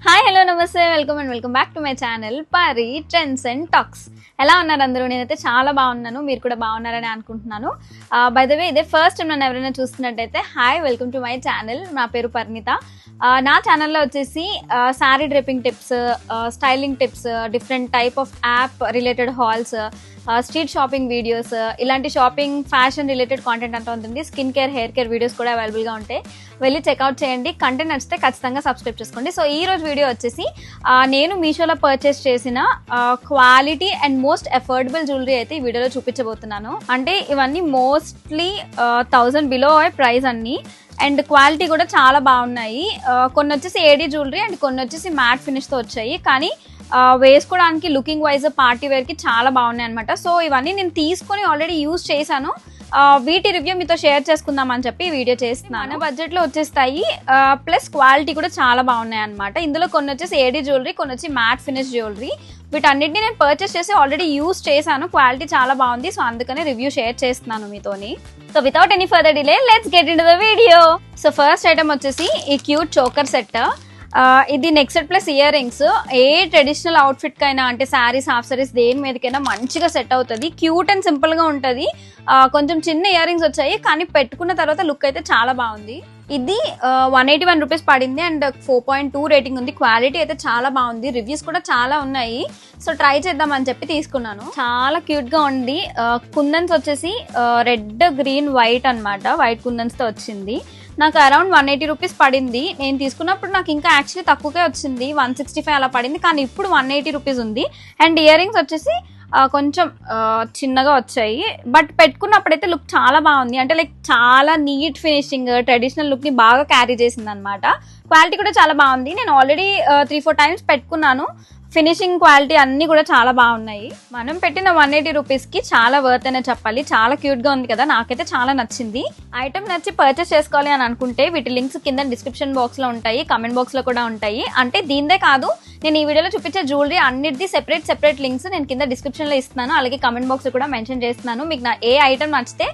Hi hello నమస్తే welcome back to my channel పరి trends and talks. ఎలా ఉన్నారు అందరూ? నేనైతే చాలా బాగున్నాను, మీరు కూడా బాగున్నారని అనుకుంటున్నాను. బై ద వే ఇదే ఫస్ట్ టైం నన్ను ఎవరైనా చూస్తున్నట్టయితే hi, welcome to my channel. నా పేరు పరిణిత. నా ఛానల్లో వచ్చేసి sari draping tips, styling tips, different type of app related halls, street shopping videos, ఇలాంటి షాపింగ్ ఫ్యాషన్ రిలేటెడ్ కాంటెంట్ అంతా ఉంటుంది. Skin care, hair care videos కూడా అవైలబుల్గా ఉంటాయి. వెళ్ళి చెక్అవుట్ చేయండి. కంటెంట్ నచ్చితే ఖచ్చితంగా సబ్స్క్రైబ్ చేసుకోండి. సో ఈ రోజు వీడియో వచ్చేసి నేను మీషోలో పర్చేస్ చేసిన quality and most affordable jewellery అయితే ఈ వీడియోలో చూపించబోతున్నాను. అంటే ఇవన్నీ మోస్ట్లీ 1000 బిలో ప్రైస్ అన్ని, అండ్ క్వాలిటీ కూడా చాలా బాగున్నాయి. కొన్ని వచ్చేసి ఏడీ జ్యువెలరీ అండ్ కొన్ని వచ్చేసి మ్యాట్ ఫినిష్తో వచ్చాయి. కానీ వేసుకోవడానికి లుకింగ్ వైజ్ పార్టీ వేర్కి చాలా బాగున్నాయి అనమాట. సో ఇవన్నీ నేను తీసుకొని ఆల్రెడీ యూజ్ చేశాను. వీటి రివ్యూ మీతో షేర్ చేసుకుందాం అని చెప్పి వీడియో చేస్తున్నాను. బడ్జెట్లో వచ్చేస్తాయి, ప్లస్ క్వాలిటీ కూడా చాలా బాగున్నాయి అనమాట. ఇందులో కొన్ని వచ్చేసి ఏడీ జ్యువెలరీ, కొన్ని వచ్చి మ్యాట్ ఫినిష్ జ్యువెలరీ. వీటన్నిటిని నేను పర్చేస్ చేసి ఆల్రెడీ యూజ్ చేశాను. క్వాలిటీ చాలా బాగుంది, సో అందుకనే రివ్యూ షేర్ చేస్తున్నాను మీతోని. So without any further delay let's get into the video. So first item వచ్చేసి ఈ క్యూట్ చోకర్ సెట్. ఇది neck set plus earrings. ఏ ట్రెడిషనల్ అవుట్ఫిట్ కైనా, అంటే శారీస్, హాఫ్ శారీస్, దేని మీదకైనా మంచిగా సెట్ అవుతుంది. క్యూట్ అండ్ సింపుల్ గా ఉంటుంది. కొంచెం చిన్న ఇయర్ రింగ్స్ వచ్చాయి, కానీ పెట్టుకున్న తర్వాత లుక్ అయితే చాలా బాగుంది. ఇది 181 రూపీస్ పడింది అండ్ 4.2 రేటింగ్ ఉంది. క్వాలిటీ అయితే చాలా బాగుంది. రివ్యూస్ కూడా చాలా ఉన్నాయి. సో ట్రై చేద్దామని చెప్పి తీసుకున్నాను. చాలా క్యూట్ గా ఉంది. కుందన్స్ వచ్చేసి రెడ్, గ్రీన్, వైట్ అన్నమాట. వైట్ కుందన్స్ తో వచ్చింది. నాకు అరౌండ్ 180 రూపీస్ పడింది. నేను తీసుకున్నప్పుడు నాకు ఇంకా యాక్చువల్లీ తక్కువగా వచ్చింది, 165 అలా పడింది. కానీ ఇప్పుడు 180 రూపీస్ ఉంది. అండ్ ఇయర్ రింగ్స్ వచ్చేసి కొంచెం చిన్నగా వచ్చాయి, బట్ పెట్టుకున్నప్పుడైతే లుక్ చాలా బాగుంది. అంటే లైక్ చాలా నీట్ ఫినిషింగ్, ట్రెడిషనల్ లుక్ ని బాగా క్యారీ చేసింది అనమాట. క్వాలిటీ కూడా చాలా బాగుంది. నేను ఆల్రెడీ 3-4 టైమ్స్ పెట్టుకున్నాను. ఫినిషింగ్, క్వాలిటీ అన్ని కూడా చాలా బాగున్నాయి. మనం పెట్టిన 180 రూపీస్కి చాలా వర్త్ అనే చెప్పాలి. చాలా క్యూట్గా ఉంది కదా, నాకైతే చాలా నచ్చింది. ఐటమ్ నచ్చి పర్చేస్ చేసుకోవాలి అని అనుకుంటే వీటి లింక్స్ కింద డిస్క్రిప్షన్ బాక్స్లో ఉంటాయి, కమెంట్ బాక్స్లో కూడా ఉంటాయి. అంటే దీనిదే కాదు, నేను ఈ వీడియోలో చూపించే జ్యువెలరీ అన్నిటిది సెపరేట్ లింక్స్ నేను కింద డిస్క్రిప్షన్లో ఇస్తున్నాను, అలాగే కమెంట్ బాక్స్లో కూడా మెన్షన్ చేస్తున్నాను. మీకు ఏ ఐటమ్ నచ్చితే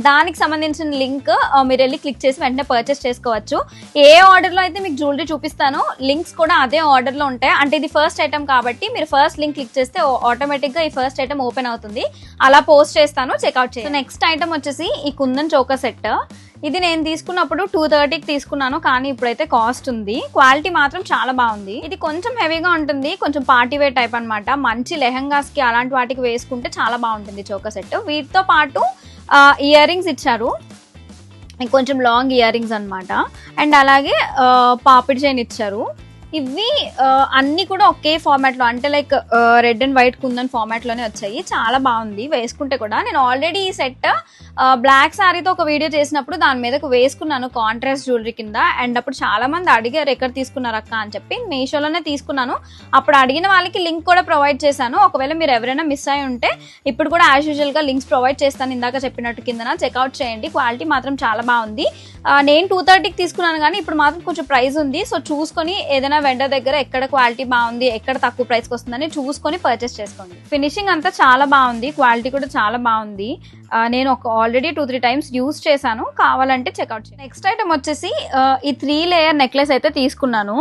దానికి సంబంధించిన లింక్ మీరు వెళ్ళి క్లిక్ చేసి వెంటనే పర్చేస్ చేసుకోవచ్చు. ఏ ఆర్డర్లో అయితే మీకు జ్యువెలరీ చూపిస్తానో లింక్స్ కూడా అదే ఆర్డర్లో ఉంటాయి. అంటే ఇది ఫస్ట్ ఐటమ్ కాబట్టి మీరు ఫస్ట్ లింక్ క్లిక్ చేస్తే ఆటోమేటిక్ గా ఈ ఫస్ట్ ఐటమ్ ఓపెన్ అవుతుంది. అలా పోస్ట్ చేస్తాను, చెక్అవుట్ చేయండి. నెక్స్ట్ ఐటమ్ వచ్చేసి ఈ కుందన్ చోకర్ సెట్. ఇది నేను తీసుకున్నప్పుడు 230కి తీసుకున్నాను, కానీ ఇప్పుడైతే కాస్ట్ ఉంది. క్వాలిటీ మాత్రం చాలా బాగుంది. ఇది కొంచెం హెవీగా ఉంటుంది, కొంచెం పార్టీ వేర్ టైప్ అనమాట. మంచి లెహంగాస్ కి అలాంటి వాటికి వేసుకుంటే చాలా బాగుంటుంది చోకర్ సెట్. వీటితో పాటు ఇయర్ రింగ్స్ ఇచ్చారు, కొంచెం లాంగ్ ఇయర్ రింగ్స్ అనమాట. అండ్ అలాగే పాపిడి చైన్ ఇచ్చారు. ఇవి అన్ని కూడా ఒకే ఫార్మాట్ లో, అంటే like red and white kundan format లోనే వచ్చాయి. చాలా బాగుంది వేసుకుంటే కూడా. నేను ఆల్రెడీ ఈ సెట్ బ్లాక్ శారీతో ఒక వీడియో చేసినప్పుడు దాని మీదకు వేసుకున్నాను కాంట్రాస్ట్ జ్యువెలరీ కింద. అండ్ అప్పుడు చాలా మంది అడిగారు ఎక్కడ తీసుకున్నారు అక్క అని చెప్పి. మీషోలోనే తీసుకున్నాను. అప్పుడు అడిగిన వాళ్ళకి లింక్ కూడా ప్రొవైడ్ చేశాను. ఒకవేళ మీరు ఎవరైనా మిస్ అయి ఉంటే ఇప్పుడు కూడా యాజ్ యూజువల్ గా లింక్స్ ప్రొవైడ్ చేస్తాను, ఇందాక చెప్పినట్టు కింద చెక్అవుట్ చేయండి. క్వాలిటీ మాత్రం చాలా బాగుంది. నేను 230కి తీసుకున్నాను, కానీ ఇప్పుడు మాత్రం కొంచెం ప్రైస్ ఉంది. సో చూసుకొని ఏదైనా వెండర్ దగ్గర ఎక్కడ క్వాలిటీ బాగుంది, ఎక్కడ తక్కువ ప్రైస్కి వస్తుందని చూసుకొని పర్చేస్ చేసుకోండి. ఫినిషింగ్ అంతా చాలా బాగుంది, క్వాలిటీ కూడా చాలా బాగుంది. నేను ఆల్రెడీ 2-3 టైమ్స్ యూజ్ చేశాను, కావాలంటే చెక్అవుట్ చేయండి. నెక్స్ట్ ఐటమ్ వచ్చేసి ఈ 3 లేయర్ నెక్లెస్ అయితే తీసుకున్నాను.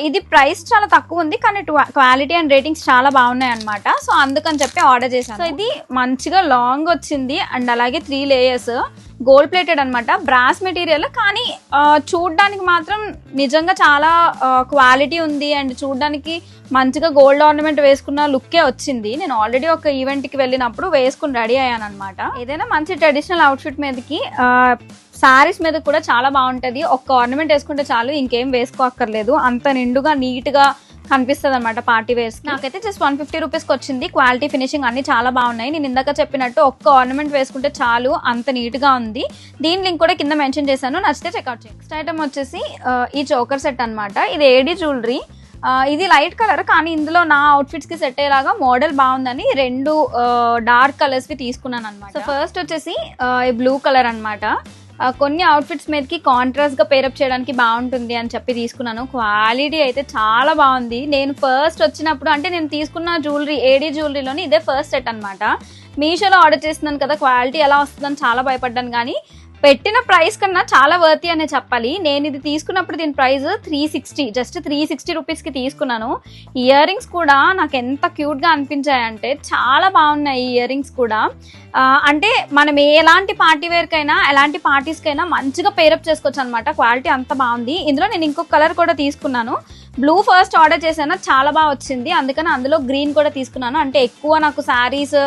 ఇది ప్రైస్ చాలా తక్కువ ఉంది, కానీ క్వాలిటీ అండ్ రేటింగ్స్ చాలా బాగున్నాయి అనమాట. సో అందుకని చెప్పి ఆర్డర్ చేశాను. సో ఇది మంచిగా లాంగ్ వచ్చింది అండ్ అలాగే 3 లేయర్స్, గోల్డ్ ప్లేటెడ్ అనమాట. బ్రాస్ మెటీరియల్, కానీ చూడ్డానికి మాత్రం నిజంగా చాలా క్వాలిటీ ఉంది. అండ్ చూడ్డానికి మంచిగా గోల్డ్ ఆర్నమెంట్ వేసుకున్న లుక్కే వచ్చింది. నేను ఆల్రెడీ ఒక ఈవెంట్కి వెళ్ళినప్పుడు వేసుకుని రెడీ అయ్యాను అనమాట. ఏదైనా మంచి ట్రెడిషనల్ అవుట్ఫిట్ మీదకి, శారీస్ మీద కూడా చాలా బాగుంటుంది. ఒక్క ఆర్నమెంట్ వేసుకుంటే చాలు, ఇంకేం వేసుకోక్కర్లేదు. అంత నిండుగా నీట్గా కనిపిస్తుంది అనమాట పార్టీ వేర్స్. నాకైతే జస్ట్ 150 రూపీస్కి వచ్చింది. క్వాలిటీ, ఫినిషింగ్ అన్ని చాలా బాగున్నాయి. నేను ఇందాక చెప్పినట్టు ఒక్క ఆర్నమెంట్ వేసుకుంటే చాలు, అంత నీట్గా ఉంది. దీని లింక్ కూడా కింద మెన్షన్ చేశాను, నచ్చితే చెక్అవుట్ చేయండి. నెక్స్ట్ ఐటమ్ వచ్చేసి ఈ చోకర్ సెట్ అనమాట. ఇది ఏడీ జ్యువెలరీ. ఇది లైట్ కలర్, కానీ ఇందులో నా అవుట్ఫిట్స్ కి సెట్ అయ్యేలాగా మోడల్ బాగుందని 2 డార్క్ కలర్స్ వి తీసుకున్నాను అనమాట. సో ఫస్ట్ వచ్చేసి ఈ బ్లూ కలర్ అనమాట. కొన్ని అవుట్ఫిట్స్ మీదకి కాంట్రాస్ట్ గా పేరప్ చేయడానికి బాగుంటుంది అని చెప్పి తీసుకున్నాను. క్వాలిటీ అయితే చాలా బాగుంది. నేను ఫస్ట్ వచ్చినప్పుడు, అంటే నేను తీసుకున్న జ్యువెలరీ ఏడీ జ్యువెలరీలోని ఇదే ఫస్ట్ సెట్ అనమాట. మీషోలో ఆర్డర్ చేస్తున్నాను కదా, క్వాలిటీ ఎలా వస్తుందని చాలా భయపడ్డాను. కానీ పెట్టిన ప్రైస్ కన్నా చాలా వర్తి అనే చెప్పాలి. నేను ఇది తీసుకున్నప్పుడు దీని ప్రైస్ 360, జస్ట్ 360 రూపీస్కి తీసుకున్నాను. ఇయర్ రింగ్స్ కూడా నాకు ఎంత క్యూట్గా అనిపించాయంటే చాలా బాగున్నాయి ఇయర్ రింగ్స్ కూడా. అంటే మనం ఎలాంటి పార్టీ వేర్కైనా ఎలాంటి పార్టీస్కైనా మంచిగా పేరప్ చేసుకోవచ్చు అనమాట. క్వాలిటీ అంత బాగుంది. ఇందులో నేను ఇంకొక కలర్ కూడా తీసుకున్నాను. బ్లూ ఫస్ట్ ఆర్డర్ చేశాను, చాలా బాగా వచ్చింది. అందుకని అందులో గ్రీన్ కూడా తీసుకున్నాను. అంటే ఎక్కువ నాకు శారీస్,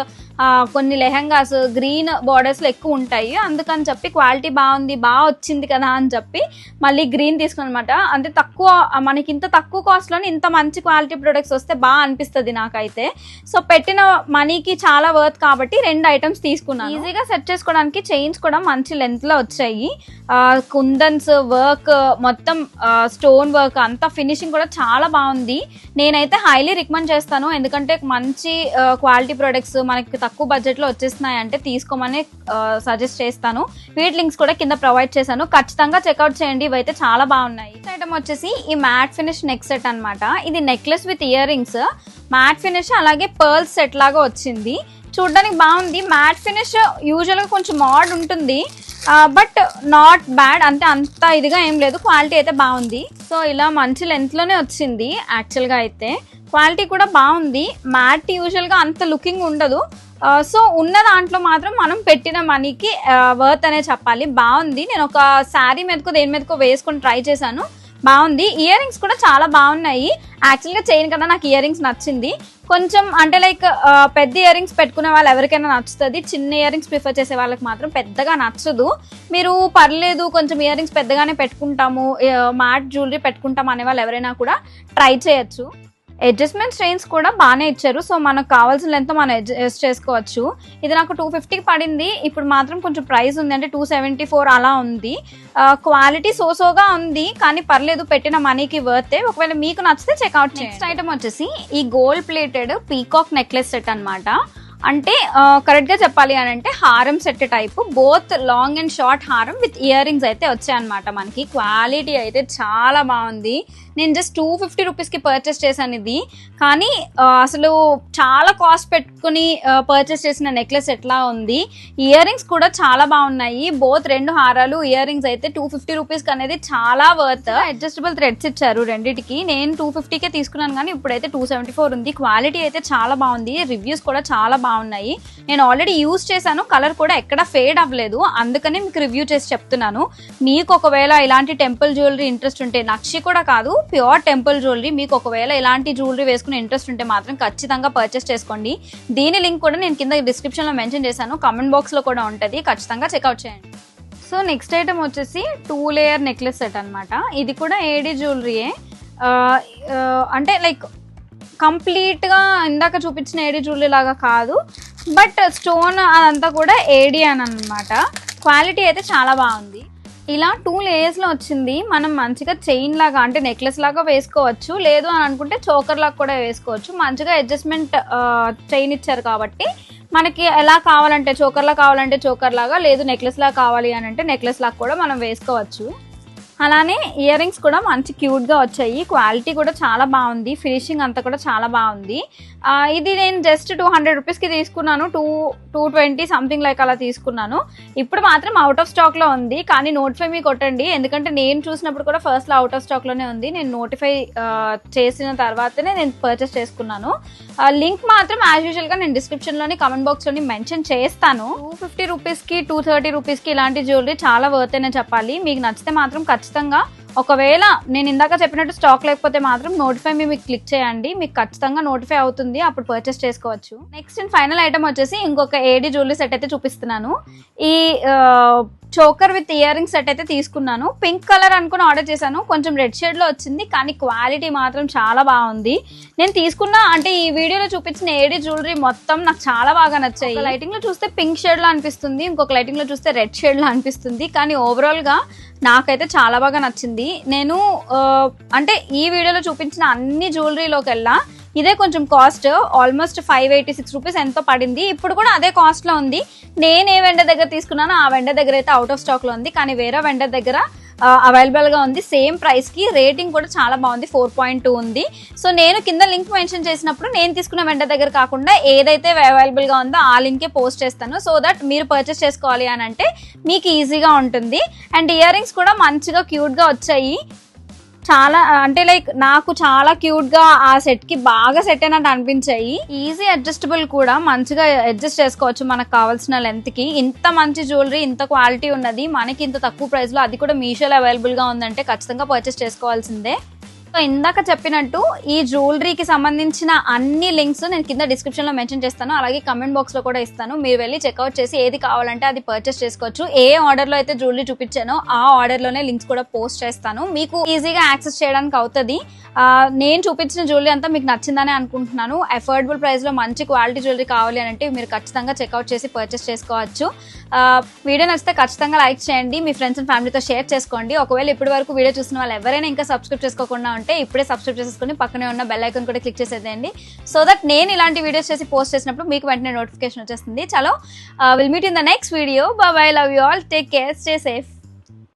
కొన్ని లెహంగాస్ గ్రీన్ బార్డర్స్లో ఎక్కువ ఉంటాయి. అందుకని చెప్పి క్వాలిటీ బాగుంది, బాగా వచ్చింది కదా అని చెప్పి మళ్ళీ గ్రీన్ తీసుకున్నాను అనమాట. అంటే మనకి ఇంత తక్కువ కాస్ట్లోనే ఇంత మంచి క్వాలిటీ ప్రొడక్ట్స్ వస్తే బాగా అనిపిస్తుంది నాకైతే. సో పెట్టిన మనీకి చాలా వర్త్ కాబట్టి 2 ఐటమ్స్ తీసుకున్నాను. ఈజీగా సెట్ చేసుకోవడానికి చైన్స్ కూడా మంచి లెంత్లో వచ్చాయి. కుందన్స్ వర్క్, మొత్తం స్టోన్ వర్క్, అంతా ఫినిషింగ్ కూడా చాలా బాగుంది. నేనైతే హైలీ రికమెండ్ చేస్తాను. ఎందుకంటే మంచి క్వాలిటీ ప్రొడక్ట్స్ మనకి తక్కువ బడ్జెట్లో వచ్చేస్తున్నాయి అంటే తీసుకోమని సజెస్ట్ చేస్తాను. వీటి లింక్స్ కూడా కింద ప్రొవైడ్ చేశాను, ఖచ్చితంగా చెక్అవుట్ చేయండి. ఇవైతే చాలా బాగున్నాయి. ఐటమ్ వచ్చేసి ఈ మ్యాట్ ఫినిష్ నెక్ సెట్ అనమాట. ఇది necklace with earrings, matte finish అలాగే పర్ల్స్ సెట్ లాగా వచ్చింది. చూడడానికి బాగుంది. మ్యాట్ ఫినిష్ యూజువల్గా కొంచెం మాడ్ ఉంటుంది, బట్ నాట్ బ్యాడ్, అంటే అంత ఇదిగా ఏం లేదు. క్వాలిటీ అయితే బాగుంది. సో ఇలా మంచి లెంత్లోనే వచ్చింది. యాక్చువల్గా అయితే క్వాలిటీ కూడా బాగుంది. మ్యాట్ యూజువల్గా అంత లుకింగ్ ఉండదు. సో ఉన్న దాంట్లో మాత్రం మనం పెట్టిన మనీకి వర్త్ అనే చెప్పాలి. బాగుంది. నేను ఒక శారీ మీదకో దేని మీదకో వేసుకొని ట్రై చేశాను, బాగుంది. ఇయర్ రింగ్స్ కూడా చాలా బాగున్నాయి. యాక్చువల్గా చైన్ కన్నా నాకు ఇయర్ రింగ్స్ నచ్చింది కొంచెం. అంటే లైక్ పెద్ద ఇయర్ రింగ్స్ పెట్టుకునే వాళ్ళు ఎవరికైనా నచ్చుతుంది, చిన్న ఇయర్ రింగ్స్ ప్రిఫర్ చేసే వాళ్ళకి మాత్రం పెద్దగా నచ్చదు. మీరు పర్లేదు కొంచెం ఇయర్ రింగ్స్ పెద్దగానే పెట్టుకుంటాము, మ్యాట్ జ్యువెలరీ పెట్టుకుంటాం అనే వాళ్ళు ఎవరైనా కూడా ట్రై చేయొచ్చు. అడ్జస్ట్మెంట్ చైన్స్ కూడా బాగానే ఇచ్చారు. సో మనకు కావాల్సిన లెంత్ మనం అడ్జస్ట్ చేసుకోవచ్చు. ఇది నాకు 250కి పడింది. ఇప్పుడు మాత్రం కొంచెం ప్రైస్ ఉంది, అంటే 274 అలా ఉంది. క్వాలిటీ సోసోగా ఉంది, కానీ పర్లేదు, పెట్టిన మనీకి వర్తే. ఒకవేళ మీకు నచ్చితే చెక్అవుట్ చేయండి. నెక్స్ట్ ఐటమ్ వచ్చేసి ఈ gold plated peacock necklace set అనమాట. అంటే కరెక్ట్గా చెప్పాలి అని అంటే హారం set type, both long and short హారం విత్ ఇయర్ రింగ్స్ అయితే వచ్చాయన్నమాట. మనకి క్వాలిటీ అయితే చాలా బాగుంది. నేను జస్ట్ 250 రూపీస్కి పర్చేస్ చేశాను ఇది. కానీ అసలు చాలా కాస్ట్ పెట్టుకుని పర్చేస్ చేసిన నెక్లెస్ ఎట్లా ఉంది. ఇయర్ రింగ్స్ కూడా చాలా బాగున్నాయి. బోత్ 2 హారాలు ఇయర్ రింగ్స్ అయితే 250 రూపీస్కి అనేది చాలా వర్త్. అడ్జస్టబుల్ థ్రెడ్స్ ఇచ్చారు రెండింటికి. నేను 250కే తీసుకున్నాను, కానీ ఇప్పుడైతే 274 ఉంది. క్వాలిటీ అయితే చాలా బాగుంది. రివ్యూస్ కూడా చాలా బాగున్నాయి. నేను ఆల్రెడీ యూజ్ చేశాను, కలర్ కూడా ఎక్కడ ఫేడ్ అవ్వలేదు. అందుకని మీకు రివ్యూ చేసి చెప్తున్నాను. మీకు ఒకవేళ ఇలాంటి టెంపుల్ జ్యువెలరీ ఇంట్రెస్ట్ ఉంటే, నక్షి కూడా కాదు, ప్యూర్ టెంపుల్ జ్యువెలరీ, మీకు ఒకవేళ ఇలాంటి జ్యువెలరీ వేసుకునే ఇంట్రెస్ట్ ఉంటే మాత్రం ఖచ్చితంగా పర్చేస్ చేసుకోండి. దీని లింక్ కూడా నేను కింద డిస్క్రిప్షన్లో మెన్షన్ చేశాను, కామెంట్ బాక్స్లో కూడా ఉంటుంది, ఖచ్చితంగా చెక్అవుట్ చేయండి. సో నెక్స్ట్ ఐటమ్ వచ్చేసి 2 లేయర్ నెక్లెస్ సెట్ అనమాట. ఇది కూడా ఏడీ జ్యువెలరీయే. అంటే లైక్ కంప్లీట్గా ఇందాక చూపించిన ఏడీ జ్యువెలరీ లాగా కాదు, బట్ స్టోన్ అదంతా కూడా ఏడీ అని అనమాట. క్వాలిటీ అయితే చాలా బాగుంది. ఇలా 2 లేయర్స్లో వచ్చింది. మనం మంచిగా చైన్ లాగా, అంటే నెక్లెస్ లాగా వేసుకోవచ్చు, లేదు అని అనుకుంటే చోకర్ లాగా కూడా వేసుకోవచ్చు. మంచిగా అడ్జస్ట్మెంట్ చైన్ ఇచ్చారు కాబట్టి మనకి ఎలా కావాలంటే చోకర్లా కావాలంటే చోకర్ లాగా, లేదు నెక్లెస్ లాగా కావాలి అని అంటే నెక్లెస్ లాగా కూడా మనం వేసుకోవచ్చు. అలానే ఇయర్ రింగ్స్ కూడా మంచి క్యూట్గా వచ్చాయి. క్వాలిటీ కూడా చాలా బాగుంది. ఫినిషింగ్ అంతా కూడా చాలా బాగుంది. ఇది నేను జస్ట్ 200 రూపీస్కి తీసుకున్నాను. 220 సంథింగ్ లైక్ అలా తీసుకున్నాను. ఇప్పుడు మాత్రం అవుట్ ఆఫ్ స్టాక్లో ఉంది, కానీ నోటిఫై మీ కొట్టండి. ఎందుకంటే నేను చూసినప్పుడు కూడా ఫస్ట్లో అవుట్ ఆఫ్ స్టాక్లోనే ఉంది. నేను నోటిఫై చేసిన తర్వాతనే నేను పర్చేస్ చేసుకున్నాను. లింక్ మాత్రం యాజ్ యూజువల్గా నేను డిస్క్రిప్షన్లోని కామెంట్ బాక్స్లోని మెన్షన్ చేస్తాను. 250 రూపీస్కి 230 రూపీస్కి ఇలాంటి జ్యువెలరీ చాలా వర్త్ అనే చెప్పాలి. మీకు నచ్చితే మాత్రం ఖచ్చితంగా, ఒకవేళ నేను ఇందాక చెప్పినట్టు స్టాక్ లేకపోతే మాత్రం నోటిఫై మీకు క్లిక్ చేయండి, మీకు ఖచ్చితంగా నోటిఫై అవుతుంది, అప్పుడు పర్చేస్ చేసుకోవచ్చు. నెక్స్ట్ అండ్ ఫైనల్ ఐటమ్ వచ్చేసి ఇంకొక ఏడీ జ్యువెలరీ సెట్ అయితే చూపిస్తున్నాను. ఈ choker with ear ring set అయితే తీసుకున్నాను. పింక్ కలర్ అనుకుని ఆర్డర్ చేశాను, కొంచెం రెడ్ షేడ్లో వచ్చింది, కానీ క్వాలిటీ మాత్రం చాలా బాగుంది. నేను తీసుకున్న, అంటే ఈ వీడియోలో చూపించిన ఏడీ జ్యువెలరీ మొత్తం నాకు చాలా బాగా నచ్చాయి. లైటింగ్లో చూస్తే పింక్ షేడ్లో అనిపిస్తుంది, ఇంకొక లైటింగ్లో చూస్తే రెడ్ షేడ్లో అనిపిస్తుంది, కానీ ఓవరాల్గా నాకైతే చాలా బాగా నచ్చింది. నేను అంటే ఈ వీడియోలో చూపించిన అన్ని జ్యువెలరీలోకెల్లా ఇదే కొంచెం కాస్ట్, ఆల్మోస్ట్ 586 రూపీస్ ఎంతో పడింది. ఇప్పుడు కూడా అదే కాస్ట్లో ఉంది. నేను ఏ వెండర్ దగ్గర తీసుకున్నానో ఆ వెండర్ దగ్గర అయితే అవుట్ ఆఫ్ స్టాక్లో ఉంది, కానీ వేరే వెండర్ దగ్గర అవైలబుల్గా ఉంది. సేమ్ ప్రైస్కి, రేటింగ్ కూడా చాలా బాగుంది, 4.2 ఉంది. సో నేను కింద లింక్ మెన్షన్ చేసినప్పుడు నేను తీసుకున్న వెండర్ దగ్గర కాకుండా ఏదైతే అవైలబుల్గా ఉందో ఆ లింకే పోస్ట్ చేస్తాను. సో దట్ మీరు పర్చేస్ చేసుకోవాలి అని అంటే మీకు ఈజీగా ఉంటుంది. అండ్ ఇయర్ రింగ్స్ కూడా మంచిగా క్యూట్గా వచ్చాయి. చాలా అంటే లైక్ నాకు చాలా క్యూట్ గా ఆ సెట్ కి బాగా సెట్ అయినట్టు అనిపించాయి. ఈజీ అడ్జస్టబుల్ కూడా, మంచిగా అడ్జస్ట్ చేసుకోవచ్చు మనకు కావాల్సిన లెంత్ కి. ఇంత మంచి జ్యువెలరీ, ఇంత క్వాలిటీ ఉన్నది మనకి ఇంత తక్కువ ప్రైస్ లో, అది కూడా మీషోలో అవైలబుల్ గా ఉందంటే ఖచ్చితంగా పర్చేస్ చేసుకోవాల్సిందే. సో ఇందాక చెప్పినట్టు ఈ జ్యువెలరీకి సంబంధించిన అన్ని లింక్స్ నేను కింద డిస్క్రిప్షన్ లో మెన్షన్ చేస్తాను, అలాగే కమెంట్ బాక్స్ లో కూడా ఇస్తాను. మీరు వెళ్ళి చెక్అవుట్ చేసి ఏది కావాలంటే అది పర్చేస్ చేసుకోవచ్చు. ఏ ఆర్డర్ లో అయితే జ్యువెలరీ చూపించానో ఆ ఆర్డర్ లోనే లింక్స్ కూడా పోస్ట్ చేస్తాను, మీకు ఈజీగా యాక్సెస్ చేయడానికి అవుతుంది. నేను చూపించిన జ్యువెలరీ అంతా మీకు నచ్చిందని అనుకుంటున్నాను. అఫోర్డబుల్ ప్రైస్ లో మంచి క్వాలిటీ జ్యువెలరీ కావాలి అంటే మీరు ఖచ్చితంగా చెక్అవుట్ చేసి పర్చేస్ చేసుకోవచ్చు. వీడియో నచ్చితే ఖచ్చితంగా లైక్ చేయండి, మీ ఫ్రెండ్స్ అండ్ ఫ్యామిలీతో షేర్ చేసుకోండి. ఒకవేళ ఇప్పటి వరకు వీడియో చూసిన వాళ్ళు ఎవరైనా ఇంకా సబ్స్క్రైబ్ చేసుకోకుండా ఉంటే ఇప్పుడే సబ్స్క్రైబ్ చేసుకుని పక్కనే ఉన్న బెల్ ఐకాన్ కూడా క్లిక్ చేసేదండి. సో దట్ నేను ఇలాంటి వీడియోస్ చేసి పోస్ట్ చేసినప్పుడు మీకు వెంటనే నోటిఫికేషన్ వచ్చేస్తుంది. చలో, will meet in the next video. By by, love you all, take care, stay safe.